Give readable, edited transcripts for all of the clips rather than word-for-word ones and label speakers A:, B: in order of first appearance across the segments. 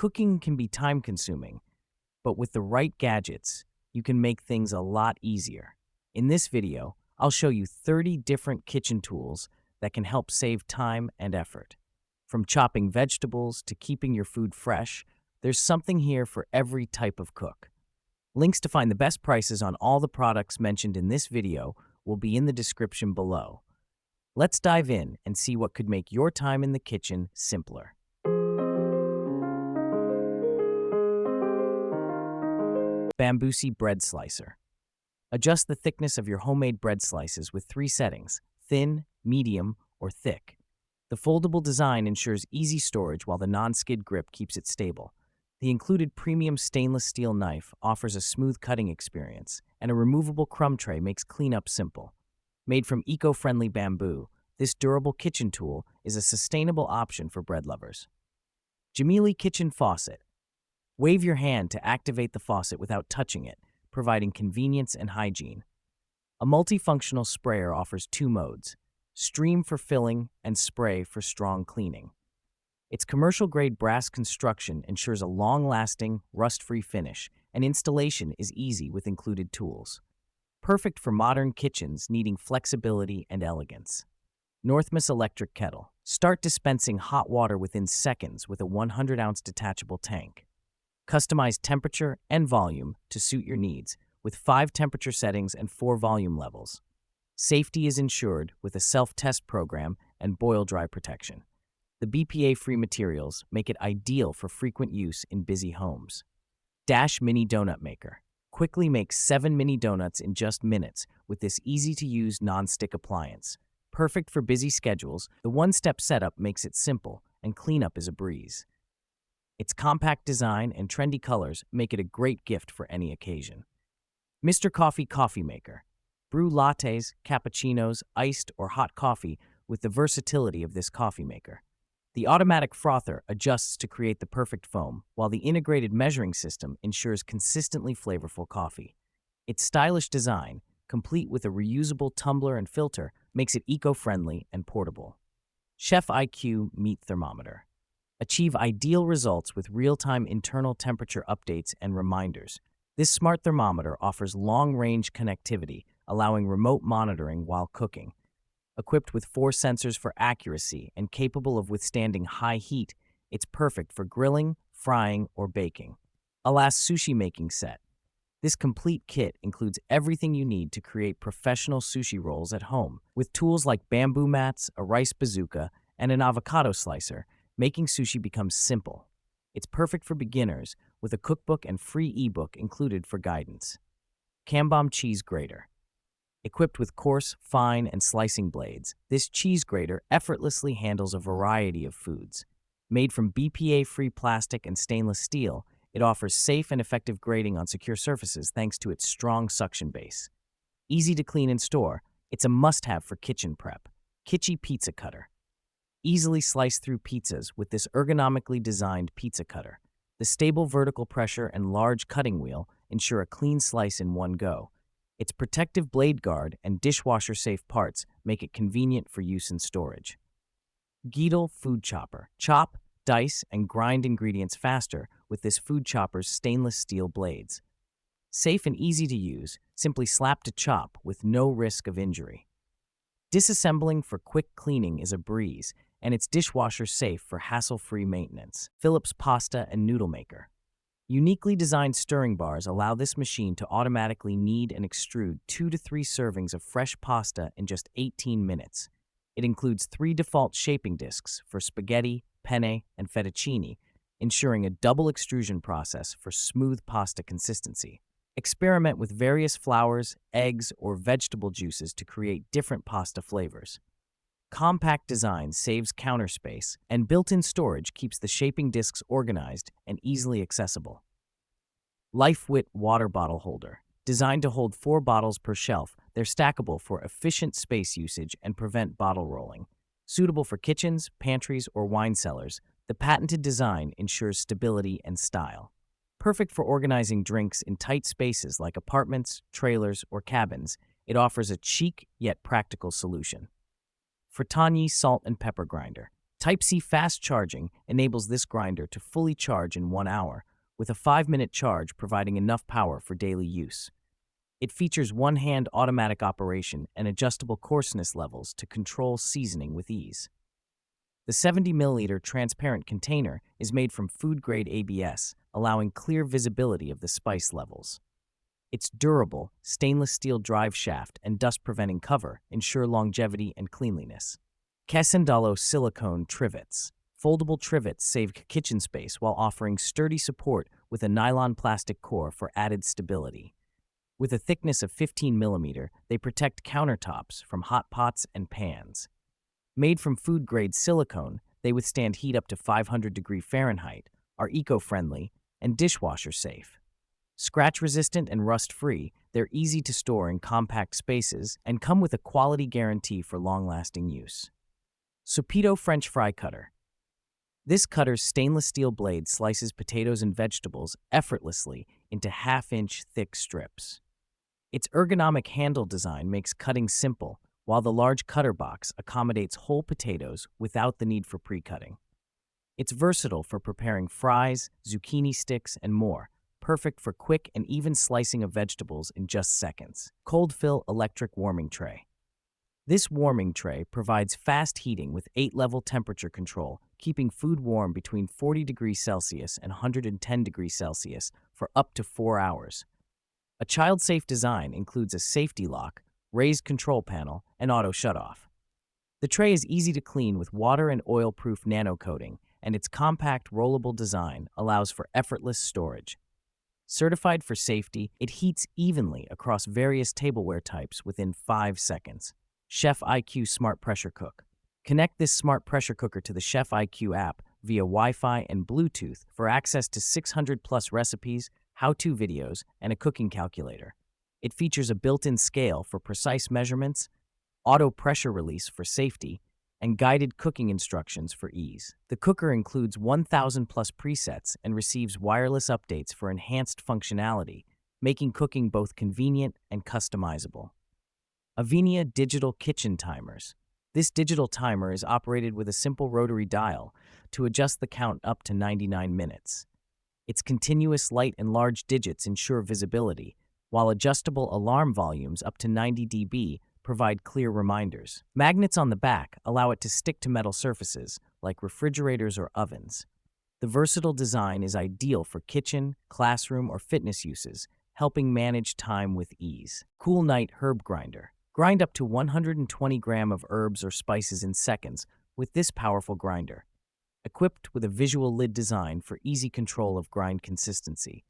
A: Cooking can be time-consuming, but with the right gadgets, you can make things a lot easier. In this video, I'll show you 30 different kitchen tools that can help save time and effort. From chopping vegetables to keeping your food fresh, there's something here for every type of cook. Links to find the best prices on all the products mentioned in this video will be in the description below. Let's dive in and see what could make your time in the kitchen simpler. Bambusi bread slicer. Adjust the thickness of your homemade bread slices with 3 settings: thin, medium, or thick. The foldable design ensures easy storage while the non-skid grip keeps it stable. The included premium stainless steel knife offers a smooth cutting experience, and a removable crumb tray makes cleanup simple. Made from eco-friendly bamboo, this durable kitchen tool is a sustainable option for bread lovers. Jamili kitchen faucet. Wave your hand to activate the faucet without touching it, providing convenience and hygiene. A multifunctional sprayer offers 2 modes: stream for filling and spray for strong cleaning. Its commercial-grade brass construction ensures a long-lasting, rust-free finish, and installation is easy with included tools. Perfect for modern kitchens needing flexibility and elegance. Northmas electric kettle. Start dispensing hot water within seconds with a 100-ounce detachable tank. Customize temperature and volume to suit your needs, with 5 temperature settings and 4 volume levels. Safety is ensured with a self-test program and boil-dry protection. The BPA-free materials make it ideal for frequent use in busy homes. Dash mini donut maker. Quickly make 7 mini donuts in just minutes with this easy-to-use non-stick appliance. Perfect for busy schedules, the one-step setup makes it simple, and cleanup is a breeze. Its compact design and trendy colors make it a great gift for any occasion. Mr. Coffee coffee maker. Brew lattes, cappuccinos, iced, or hot coffee with the versatility of this coffee maker. The automatic frother adjusts to create the perfect foam, while the integrated measuring system ensures consistently flavorful coffee. Its stylish design, complete with a reusable tumbler and filter, makes it eco-friendly and portable. Chef IQ meat thermometer. Achieve ideal results with real-time internal temperature updates and reminders. This smart thermometer offers long-range connectivity, allowing remote monitoring while cooking. Equipped with 4 sensors for accuracy and capable of withstanding high heat, it's perfect for grilling, frying, or baking. Alas sushi making set. This complete kit includes everything you need to create professional sushi rolls at home. With tools like bamboo mats, a rice bazooka, and an avocado slicer, making sushi becomes simple. It's perfect for beginners, with a cookbook and free ebook included for guidance. Cambom cheese grater. Equipped with coarse, fine, and slicing blades, this cheese grater effortlessly handles a variety of foods. Made from BPA-free plastic and stainless steel, it offers safe and effective grating on secure surfaces thanks to its strong suction base. Easy to clean and store, it's a must-have for kitchen prep. Kitchi pizza cutter. Easily slice through pizzas with this ergonomically designed pizza cutter. The stable vertical pressure and large cutting wheel ensure a clean slice in one go. Its protective blade guard and dishwasher-safe parts make it convenient for use in storage. Geedle food chopper. Chop, dice, and grind ingredients faster with this food chopper's stainless steel blades. Safe and easy to use, simply slap to chop with no risk of injury. Disassembling for quick cleaning is a breeze, and it's dishwasher safe for hassle-free maintenance. Phillips pasta and noodle maker. Uniquely designed stirring bars allow this machine to automatically knead and extrude 2 to 3 servings of fresh pasta in just 18 minutes. It includes 3 default shaping discs for spaghetti, penne, and fettuccine, ensuring a double extrusion process for smooth pasta consistency. Experiment with various flours, eggs, or vegetable juices to create different pasta flavors. Compact design saves counter space, and built-in storage keeps the shaping discs organized and easily accessible. LifeWit water bottle holder. Designed to hold 4 bottles per shelf, they're stackable for efficient space usage and prevent bottle rolling. Suitable for kitchens, pantries, or wine cellars, the patented design ensures stability and style. Perfect for organizing drinks in tight spaces like apartments, trailers, or cabins, it offers a chic yet practical solution. Fratagni salt and pepper grinder. Type-C fast charging enables this grinder to fully charge in 1 hour, with a 5-minute charge providing enough power for daily use. It features one-hand automatic operation and adjustable coarseness levels to control seasoning with ease. The 70 milliliter transparent container is made from food-grade ABS, allowing clear visibility of the spice levels. Its durable, stainless steel drive shaft and dust-preventing cover ensure longevity and cleanliness. Casendalo silicone trivets. Foldable trivets save kitchen space while offering sturdy support with a nylon plastic core for added stability. With a thickness of 15 mm, they protect countertops from hot pots and pans. Made from food-grade silicone, they withstand heat up to 500 degrees Fahrenheit, are eco-friendly, and dishwasher-safe. Scratch-resistant and rust-free, they're easy to store in compact spaces and come with a quality guarantee for long-lasting use. Supito French Fry Cutter. This cutter's stainless steel blade slices potatoes and vegetables effortlessly into half-inch thick strips. Its ergonomic handle design makes cutting simple, while the large cutter box accommodates whole potatoes without the need for pre-cutting. It's versatile for preparing fries, zucchini sticks, and more, perfect for quick and even slicing of vegetables in just seconds. Cold Fill Electric Warming Tray. This warming tray provides fast heating with 8-level temperature control, keeping food warm between 40 degrees Celsius and 110 degrees Celsius for up to 4 hours. A child-safe design includes a safety lock, raised control panel, and auto shutoff. The tray is easy to clean with water and oil-proof nano coating, and its compact, rollable design allows for effortless storage. Certified for safety, it heats evenly across various tableware types within 5 seconds. Chef IQ Smart Pressure Cook. Connect this smart pressure cooker to the Chef IQ app via Wi-Fi and Bluetooth for access to 600+ recipes, how-to videos, and a cooking calculator. It features a built-in scale for precise measurements, auto pressure release for safety, and guided cooking instructions for ease. The cooker includes 1,000+ presets and receives wireless updates for enhanced functionality, making cooking both convenient and customizable. Avenia Digital Kitchen Timers. This digital timer is operated with a simple rotary dial to adjust the count up to 99 minutes. Its continuous light and large digits ensure visibility, while adjustable alarm volumes up to 90 dB provide clear reminders. Magnets on the back allow it to stick to metal surfaces, like refrigerators or ovens. The versatile design is ideal for kitchen, classroom, or fitness uses, helping manage time with ease. Cool Night Herb Grinder. Grind up to 120 grams of herbs or spices in seconds with this powerful grinder. Equipped with a visual lid design for easy control of grind consistency.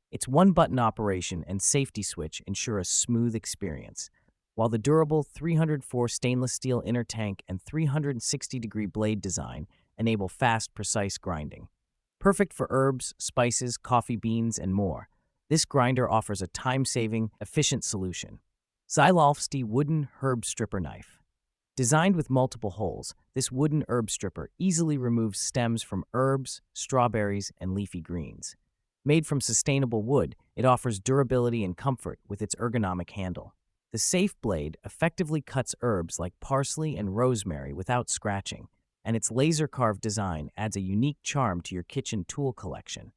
A: Its one-button operation and safety switch ensure a smooth experience, while the durable 304 stainless steel inner tank and 360-degree blade design enable fast, precise grinding. Perfect for herbs, spices, coffee beans, and more, this grinder offers a time-saving, efficient solution. Xylofsty Wooden Herb Stripper Knife. Designed with multiple holes, this wooden herb stripper easily removes stems from herbs, strawberries, and leafy greens. Made from sustainable wood, it offers durability and comfort with its ergonomic handle. The safe blade effectively cuts herbs like parsley and rosemary without scratching, and its laser-carved design adds a unique charm to your kitchen tool collection.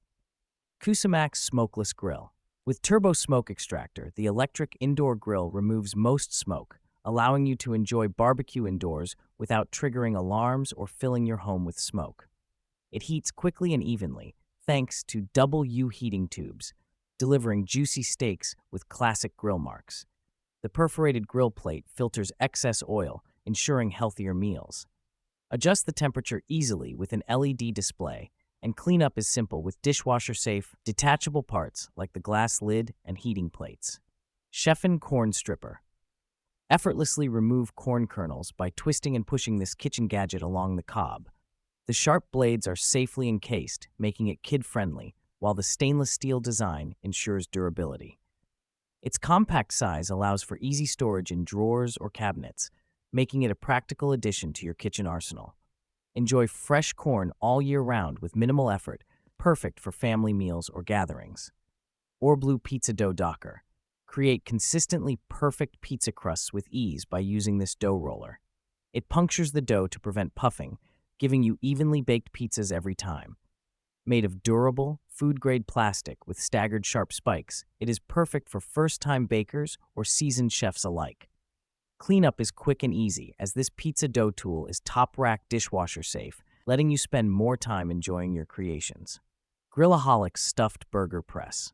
A: Cusimax Smokeless Grill. With Turbo Smoke Extractor, the electric indoor grill removes most smoke, allowing you to enjoy barbecue indoors without triggering alarms or filling your home with smoke. It heats quickly and evenly, thanks to double U heating tubes, delivering juicy steaks with classic grill marks. The perforated grill plate filters excess oil, ensuring healthier meals. Adjust the temperature easily with an LED display, and cleanup is simple with dishwasher-safe, detachable parts like the glass lid and heating plates. Chefin Corn Stripper. Effortlessly remove corn kernels by twisting and pushing this kitchen gadget along the cob. The sharp blades are safely encased, making it kid-friendly, while the stainless steel design ensures durability. Its compact size allows for easy storage in drawers or cabinets, making it a practical addition to your kitchen arsenal. Enjoy fresh corn all year round with minimal effort, perfect for family meals or gatherings. Orblue Pizza Dough Docker. Create consistently perfect pizza crusts with ease by using this dough roller. It punctures the dough to prevent puffing, giving you evenly baked pizzas every time. Made of durable, food-grade plastic with staggered sharp spikes, it is perfect for first-time bakers or seasoned chefs alike. Cleanup is quick and easy, as this pizza dough tool is top-rack dishwasher safe, letting you spend more time enjoying your creations. Grillaholic's Stuffed Burger Press.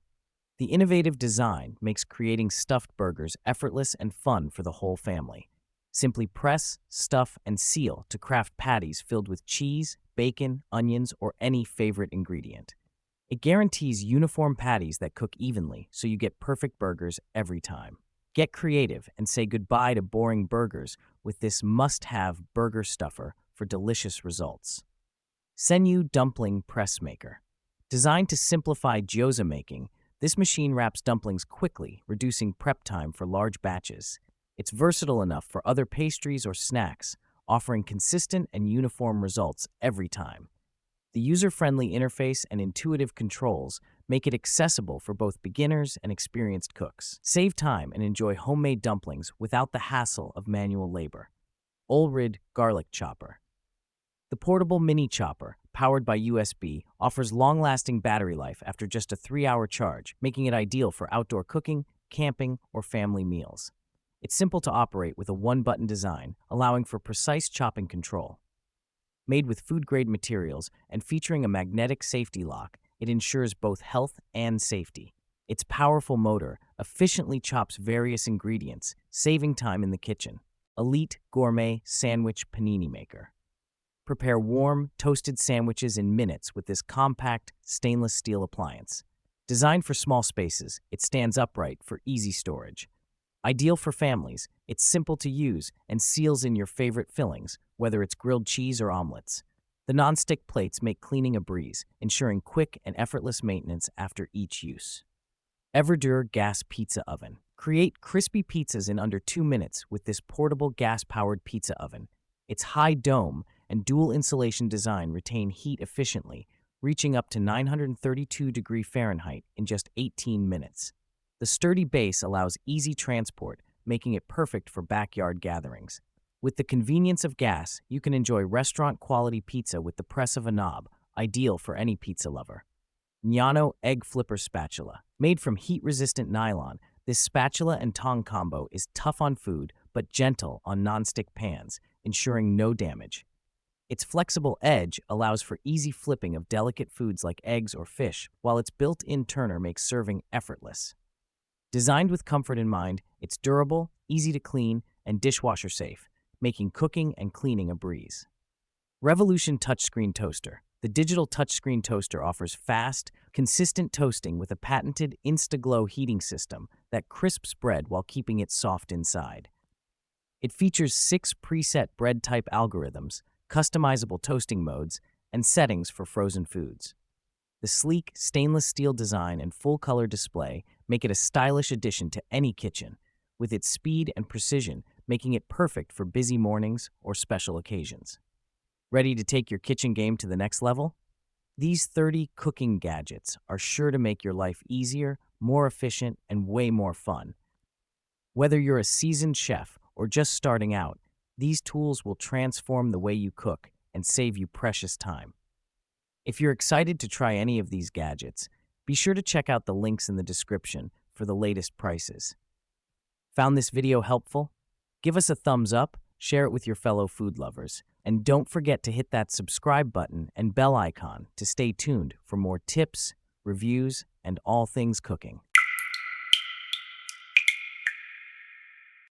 A: The innovative design makes creating stuffed burgers effortless and fun for the whole family. Simply press, stuff, and seal to craft patties filled with cheese, bacon, onions, or any favorite ingredient. It guarantees uniform patties that cook evenly, so you get perfect burgers every time. Get creative and say goodbye to boring burgers with this must-have burger stuffer for delicious results. Senyu Dumpling Press Maker. Designed to simplify gyoza making, this machine wraps dumplings quickly, reducing prep time for large batches. It's versatile enough for other pastries or snacks, offering consistent and uniform results every time. The user-friendly interface and intuitive controls make it accessible for both beginners and experienced cooks. Save time and enjoy homemade dumplings without the hassle of manual labor. Olrid Garlic Chopper. The portable mini chopper, powered by USB, offers long-lasting battery life after just a 3-hour charge, making it ideal for outdoor cooking, camping, or family meals. It's simple to operate with a one-button design, allowing for precise chopping control. Made with food-grade materials and featuring a magnetic safety lock, it ensures both health and safety. Its powerful motor efficiently chops various ingredients, saving time in the kitchen. Elite Gourmet Sandwich Panini Maker. Prepare warm, toasted sandwiches in minutes with this compact, stainless steel appliance. Designed for small spaces, it stands upright for easy storage. Ideal for families, it's simple to use and seals in your favorite fillings, whether it's grilled cheese or omelets. The non-stick plates make cleaning a breeze, ensuring quick and effortless maintenance after each use. Everdur Gas Pizza Oven. Create crispy pizzas in under 2 minutes with this portable gas-powered pizza oven. Its high dome and dual insulation design retain heat efficiently, reaching up to 932 Fahrenheit in just 18 minutes. The sturdy base allows easy transport, making it perfect for backyard gatherings. With the convenience of gas, you can enjoy restaurant-quality pizza with the press of a knob, ideal for any pizza lover. Gnano Egg Flipper Spatula. Made from heat-resistant nylon, this spatula and tong combo is tough on food but gentle on non-stick pans, ensuring no damage. Its flexible edge allows for easy flipping of delicate foods like eggs or fish, while its built-in turner makes serving effortless. Designed with comfort in mind, it's durable, easy to clean, and dishwasher safe, making cooking and cleaning a breeze. Revolution Touchscreen Toaster. The digital touchscreen toaster offers fast, consistent toasting with a patented InstaGlow heating system that crisps bread while keeping it soft inside. It features 6 preset bread type algorithms, customizable toasting modes, and settings for frozen foods. The sleek, stainless steel design and full-color display make it a stylish addition to any kitchen, with its speed and precision making it perfect for busy mornings or special occasions. Ready to take your kitchen game to the next level? These 30 cooking gadgets are sure to make your life easier, more efficient, and way more fun. Whether you're a seasoned chef or just starting out, these tools will transform the way you cook and save you precious time. If you're excited to try any of these gadgets, be sure to check out the links in the description for the latest prices. Found this video helpful? Give us a thumbs up, share it with your fellow food lovers, and don't forget to hit that subscribe button and bell icon to stay tuned for more tips, reviews, and all things cooking.